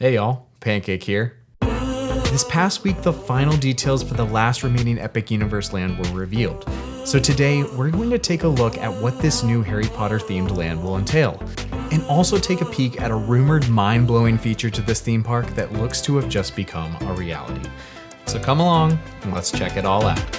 Hey y'all, Pancake here. This past week, the final details for the last remaining Epic Universe land were revealed. So today, we're going to take a look at what this new Harry Potter themed land will entail, and also take a peek at a rumored mind-blowing feature to this theme park that looks to have just become a reality. So come along and let's check it all out.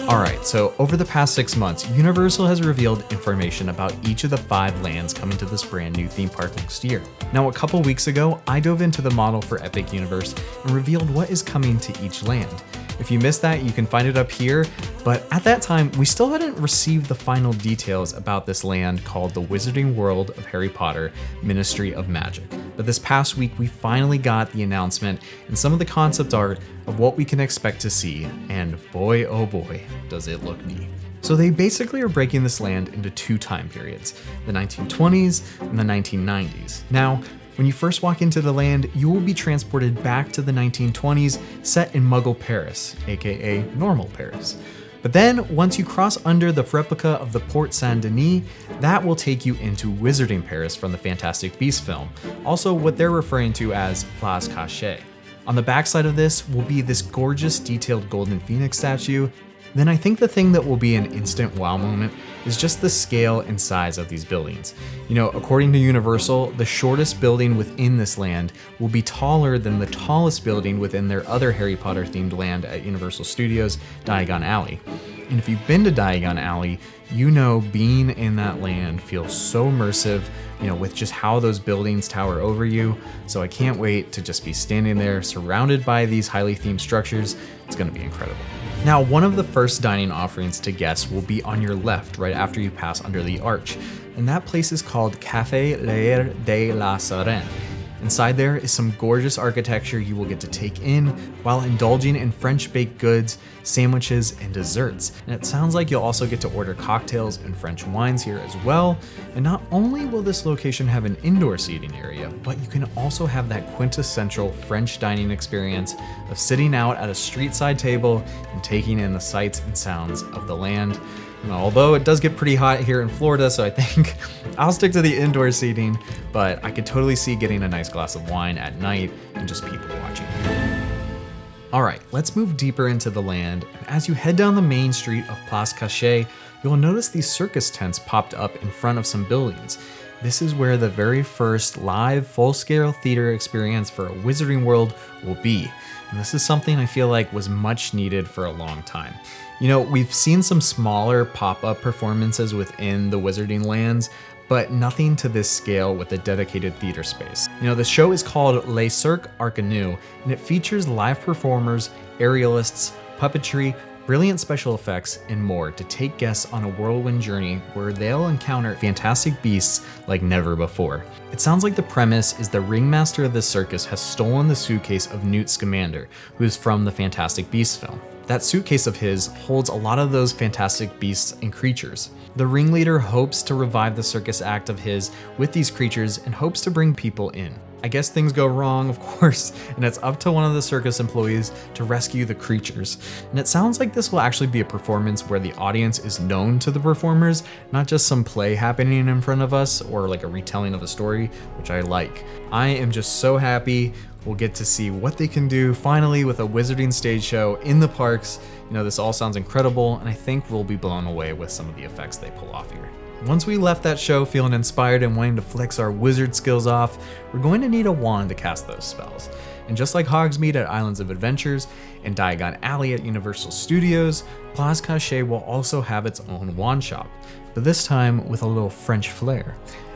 Alright, so over the past 6 months, Universal has revealed information about each of the 5 lands coming to this brand new theme park next year. Now, a couple weeks ago, I dove into the model for Epic Universe and revealed what is coming to each land. If you missed that, you can find it up here, but at that time, we still hadn't received the final details about this land called the Wizarding World of Harry Potter, Ministry of Magic. But this past week, we finally got the announcement and some of the concept art of what we can expect to see, and boy oh boy, does it look neat. So they basically are breaking this land into 2 time periods, the 1920s and the 1990s. Now, when you first walk into the land, you will be transported back to the 1920s, set in Muggle Paris, aka normal Paris. But then, once you cross under the replica of the Porte Saint-Denis, that will take you into Wizarding Paris from the Fantastic Beasts film, also what they're referring to as Place Cachée. On the backside of this will be this gorgeous detailed golden phoenix statue. Then I think the thing that will be an instant wow moment is just the scale and size of these buildings. You know, according to Universal, the shortest building within this land will be taller than the tallest building within their other Harry Potter themed land at Universal Studios, Diagon Alley. And if you've been to Diagon Alley, you know being in that land feels so immersive, you know, with just how those buildings tower over you. So I can't wait to just be standing there surrounded by these highly themed structures. It's gonna be incredible. Now, one of the first dining offerings to guests will be on your left right after you pass under the arch, and that place is called Café L'Air de la Sereine. Inside there is some gorgeous architecture you will get to take in while indulging in French baked goods, sandwiches, and desserts. And it sounds like you'll also get to order cocktails and French wines here as well. And not only will this location have an indoor seating area, but you can also have that quintessential French dining experience of sitting out at a street-side table and taking in the sights and sounds of the land. Although it does get pretty hot here in Florida, so I think I'll stick to the indoor seating, but I could totally see getting a nice glass of wine at night and just people watching. All right, let's move deeper into the land. And as you head down the main street of Place Cachée, you'll notice these circus tents popped up in front of some buildings. This is where the very first live full-scale theater experience for a Wizarding World will be. And this is something I feel like was much needed for a long time. You know, we've seen some smaller pop-up performances within the Wizarding lands, but nothing to this scale with a dedicated theater space. You know, the show is called Les Cirques Arcanous, and it features live performers, aerialists, puppetry, brilliant special effects, and more to take guests on a whirlwind journey where they'll encounter fantastic beasts like never before. It sounds like the premise is the ringmaster of this circus has stolen the suitcase of Newt Scamander, who is from the Fantastic Beasts film. That suitcase of his holds a lot of those fantastic beasts and creatures. The ringleader hopes to revive the circus act of his with these creatures and hopes to bring people in. I guess things go wrong, of course, and it's up to one of the circus employees to rescue the creatures. And it sounds like this will actually be a performance where the audience is known to the performers, not just some play happening in front of us or like a retelling of a story, which I like. I am just so happy we'll get to see what they can do finally with a Wizarding stage show in the parks. You know, this all sounds incredible, and I think we'll be blown away with some of the effects they pull off here. Once we left that show feeling inspired and wanting to flex our wizard skills off, we're going to need a wand to cast those spells. And just like Hogsmeade at Islands of Adventures and Diagon Alley at Universal Studios, Place Cachée will also have its own wand shop, but this time with a little French flair.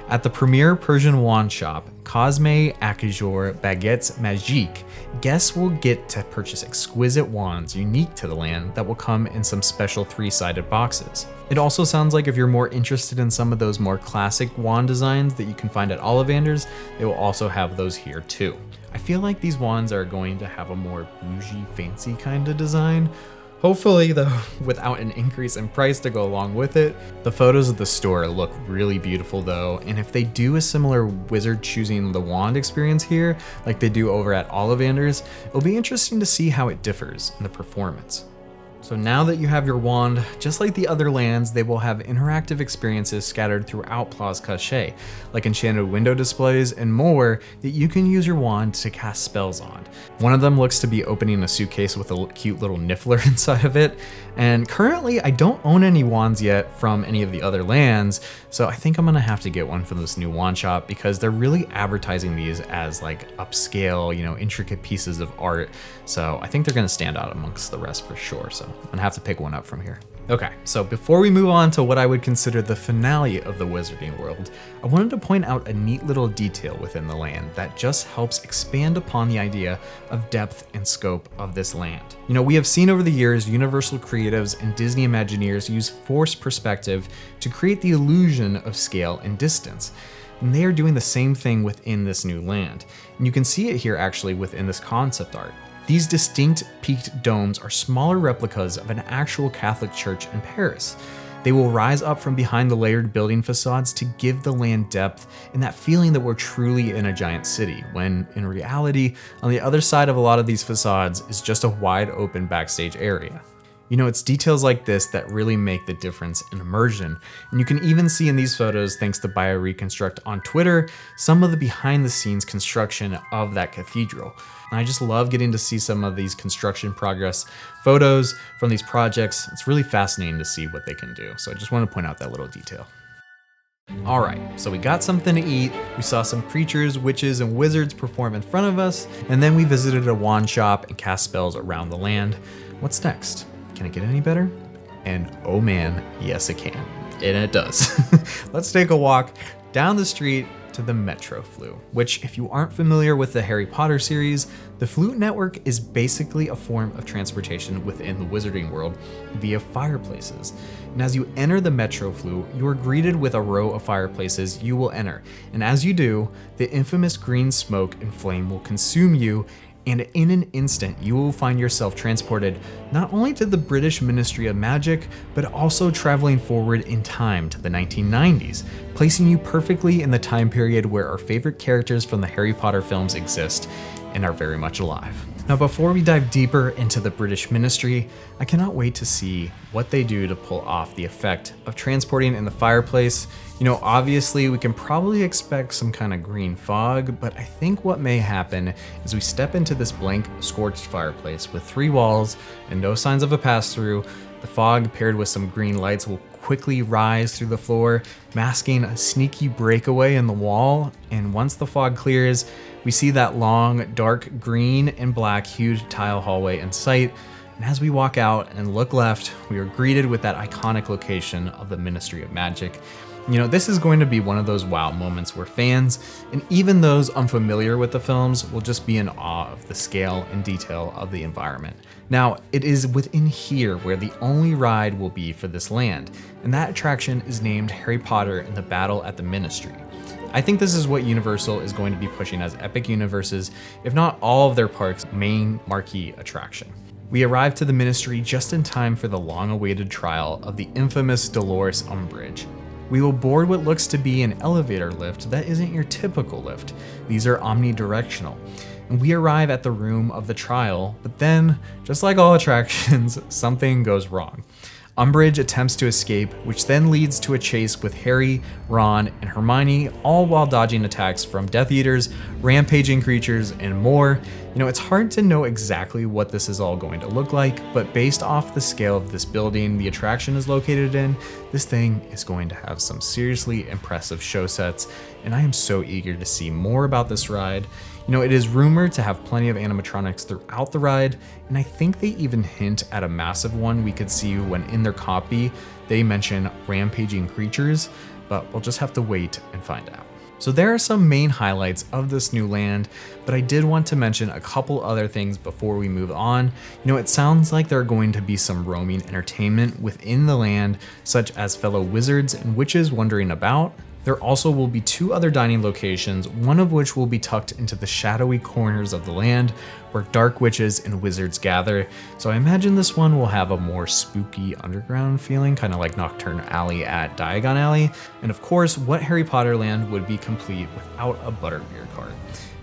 At the premier Persian wand shop, Cosme Acajor Baguettes Magiques, guests will get to purchase exquisite wands unique to the land that will come in some special 3-sided boxes. It also sounds like if you're more interested in some of those more classic wand designs that you can find at Ollivanders, they will also have those here too. I feel like these wands are going to have a more bougie, fancy kind of design. Hopefully, though, without an increase in price to go along with it. The photos of the store look really beautiful though, and if they do a similar wizard choosing the wand experience here, like they do over at Ollivanders, it'll be interesting to see how it differs in the performance. So now that you have your wand, just like the other lands, they will have interactive experiences scattered throughout Pla's Cache, like enchanted window displays and more that you can use your wand to cast spells on. One of them looks to be opening a suitcase with a cute little niffler inside of it. And currently I don't own any wands yet from any of the other lands, so I think I'm gonna have to get one from this new wand shop because they're really advertising these as like upscale, intricate pieces of art. So I think they're gonna stand out amongst the rest for sure. So I'm gonna have to pick one up from here. Okay, so before we move on to what I would consider the finale of the Wizarding World, I wanted to point out a neat little detail within the land that just helps expand upon the idea of depth and scope of this land. We have seen over the years Universal creatives and Disney Imagineers use forced perspective to create the illusion of scale and distance. And they are doing the same thing within this new land. And you can see it here actually within this concept art. These distinct peaked domes are smaller replicas of an actual Catholic church in Paris. They will rise up from behind the layered building facades to give the land depth and that feeling that we're truly in a giant city, when in reality, on the other side of a lot of these facades is just a wide open backstage area. It's details like this that really make the difference in immersion. And you can even see in these photos, thanks to BioReconstruct on Twitter, some of the behind the scenes construction of that cathedral. And I just love getting to see some of these construction progress photos from these projects. It's really fascinating to see what they can do. So I just want to point out that little detail. All right, so we got something to eat, we saw some creatures, witches, and wizards perform in front of us, and then we visited a wand shop and cast spells around the land. What's next? Can it get any better? And oh man, yes it can. And it does. Let's take a walk down the street to the Metro Flute, which if you aren't familiar with the Harry Potter series, the Flute Network is basically a form of transportation within the Wizarding World via fireplaces. And as you enter the Metro Flute, you are greeted with a row of fireplaces you will enter. And as you do, the infamous green smoke and flame will consume you, and in an instant, you will find yourself transported not only to the British Ministry of Magic, but also traveling forward in time to the 1990s, placing you perfectly in the time period where our favorite characters from the Harry Potter films exist and are very much alive. Now, before we dive deeper into the British Ministry, I cannot wait to see what they do to pull off the effect of transporting in the fireplace. Obviously we can probably expect some kind of green fog, but I think what may happen is we step into this blank, scorched fireplace with 3 walls and no signs of a pass-through. The fog paired with some green lights will quickly rise through the floor, masking a sneaky breakaway in the wall. And once the fog clears, we see that long, dark green and black hued tile hallway in sight. And as we walk out and look left, we are greeted with that iconic location of the Ministry of Magic. This is going to be one of those wow moments where fans, and even those unfamiliar with the films, will just be in awe of the scale and detail of the environment. Now, it is within here where the only ride will be for this land, and that attraction is named Harry Potter and the Battle at the Ministry. I think this is what Universal is going to be pushing as Epic Universe's, if not all of their parks' main marquee attraction. We arrived to the Ministry just in time for the long-awaited trial of the infamous Dolores Umbridge. We will board what looks to be an elevator lift that isn't your typical lift. These are omnidirectional. And we arrive at the room of the trial, but then, just like all attractions, something goes wrong. Umbridge attempts to escape, which then leads to a chase with Harry, Ron, and Hermione, all while dodging attacks from Death Eaters, rampaging creatures, and more. It's hard to know exactly what this is all going to look like, but based off the scale of this building the attraction is located in, this thing is going to have some seriously impressive show sets, and I am so eager to see more about this ride. It is rumored to have plenty of animatronics throughout the ride, and I think they even hint at a massive one we could see when in their copy they mention rampaging creatures, but we'll just have to wait and find out. So there are some main highlights of this new land, but I did want to mention a couple other things before we move on. It sounds like there are going to be some roaming entertainment within the land, such as fellow wizards and witches wandering about, There also will be 2 other dining locations, one of which will be tucked into the shadowy corners of the land where dark witches and wizards gather. So I imagine this one will have a more spooky underground feeling, kind of like Nocturne Alley at Diagon Alley. And of course, what Harry Potter land would be complete without a butterbeer cart?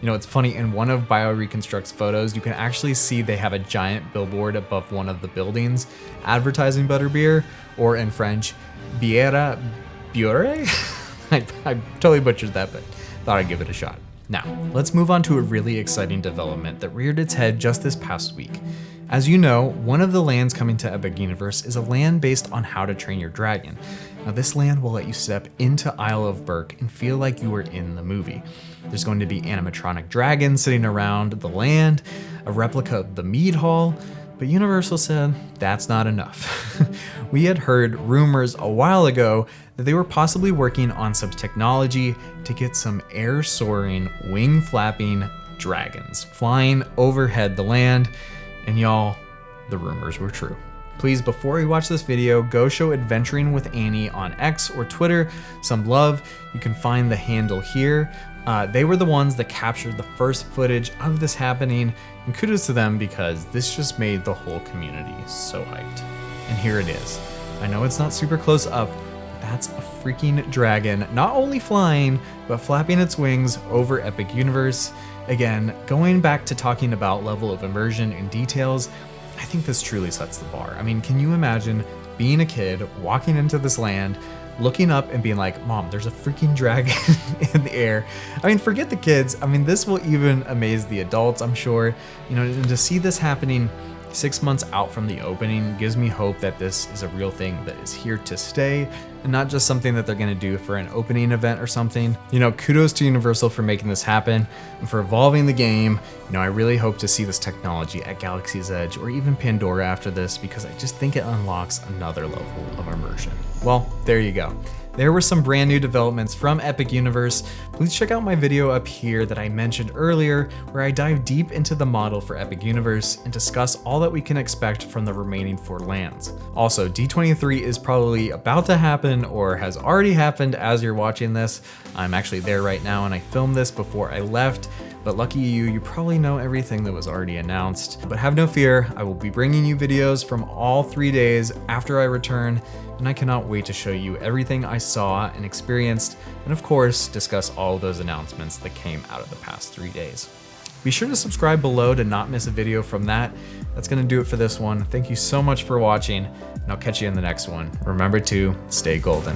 You know, it's funny, in one of BioReconstruct's photos, you can actually see they have a giant billboard above one of the buildings advertising butterbeer, or in French, bière beurre? I totally butchered that, but thought I'd give it a shot. Now, let's move on to a really exciting development that reared its head just this past week. As you know, one of the lands coming to Epic Universe is a land based on How to Train Your Dragon. Now, this land will let you step into Isle of Berk and feel like you were in the movie. There's going to be animatronic dragons sitting around the land, a replica of the Mead Hall, but Universal said that's not enough. We had heard rumors a while ago that they were possibly working on some technology to get some air-soaring, wing-flapping dragons flying overhead the land, and y'all, the rumors were true. Please, before you watch this video, go show Adventuring with Annie on X or Twitter some love. You can find the handle here. They were the ones that captured the first footage of this happening, and kudos to them because this just made the whole community so hyped. And here it is. I know it's not super close up, but that's a freaking dragon, not only flying, but flapping its wings over Epic Universe. Again, going back to talking about level of immersion and details, I think this truly sets the bar. I mean, can you imagine being a kid, walking into this land, looking up and being like, Mom, there's a freaking dragon in the air. I mean, forget the kids. I mean, this will even amaze the adults, I'm sure. You know, and to see this happening 6 months out from the opening gives me hope that this is a real thing that is here to stay and not just something that they're gonna do for an opening event or something. You know, kudos to Universal for making this happen and for evolving the game. You know, I really hope to see this technology at Galaxy's Edge or even Pandora after this, because I just think it unlocks another level of immersion. Well, there you go. There were some brand new developments from Epic Universe. Please check out my video up here that I mentioned earlier, where I dive deep into the model for Epic Universe and discuss all that we can expect from the remaining 4 lands. Also, D23 is probably about to happen or has already happened as you're watching this. I'm actually there right now and I filmed this before I left. But lucky you probably know everything that was already announced. But have no fear, I will be bringing you videos from all 3 days after I return, and I cannot wait to show you everything I saw and experienced, and of course, discuss all of those announcements that came out of the past 3 days. Be sure to subscribe below to not miss a video from that. That's gonna do it for this one. Thank you so much for watching, and I'll catch you in the next one. Remember to stay golden.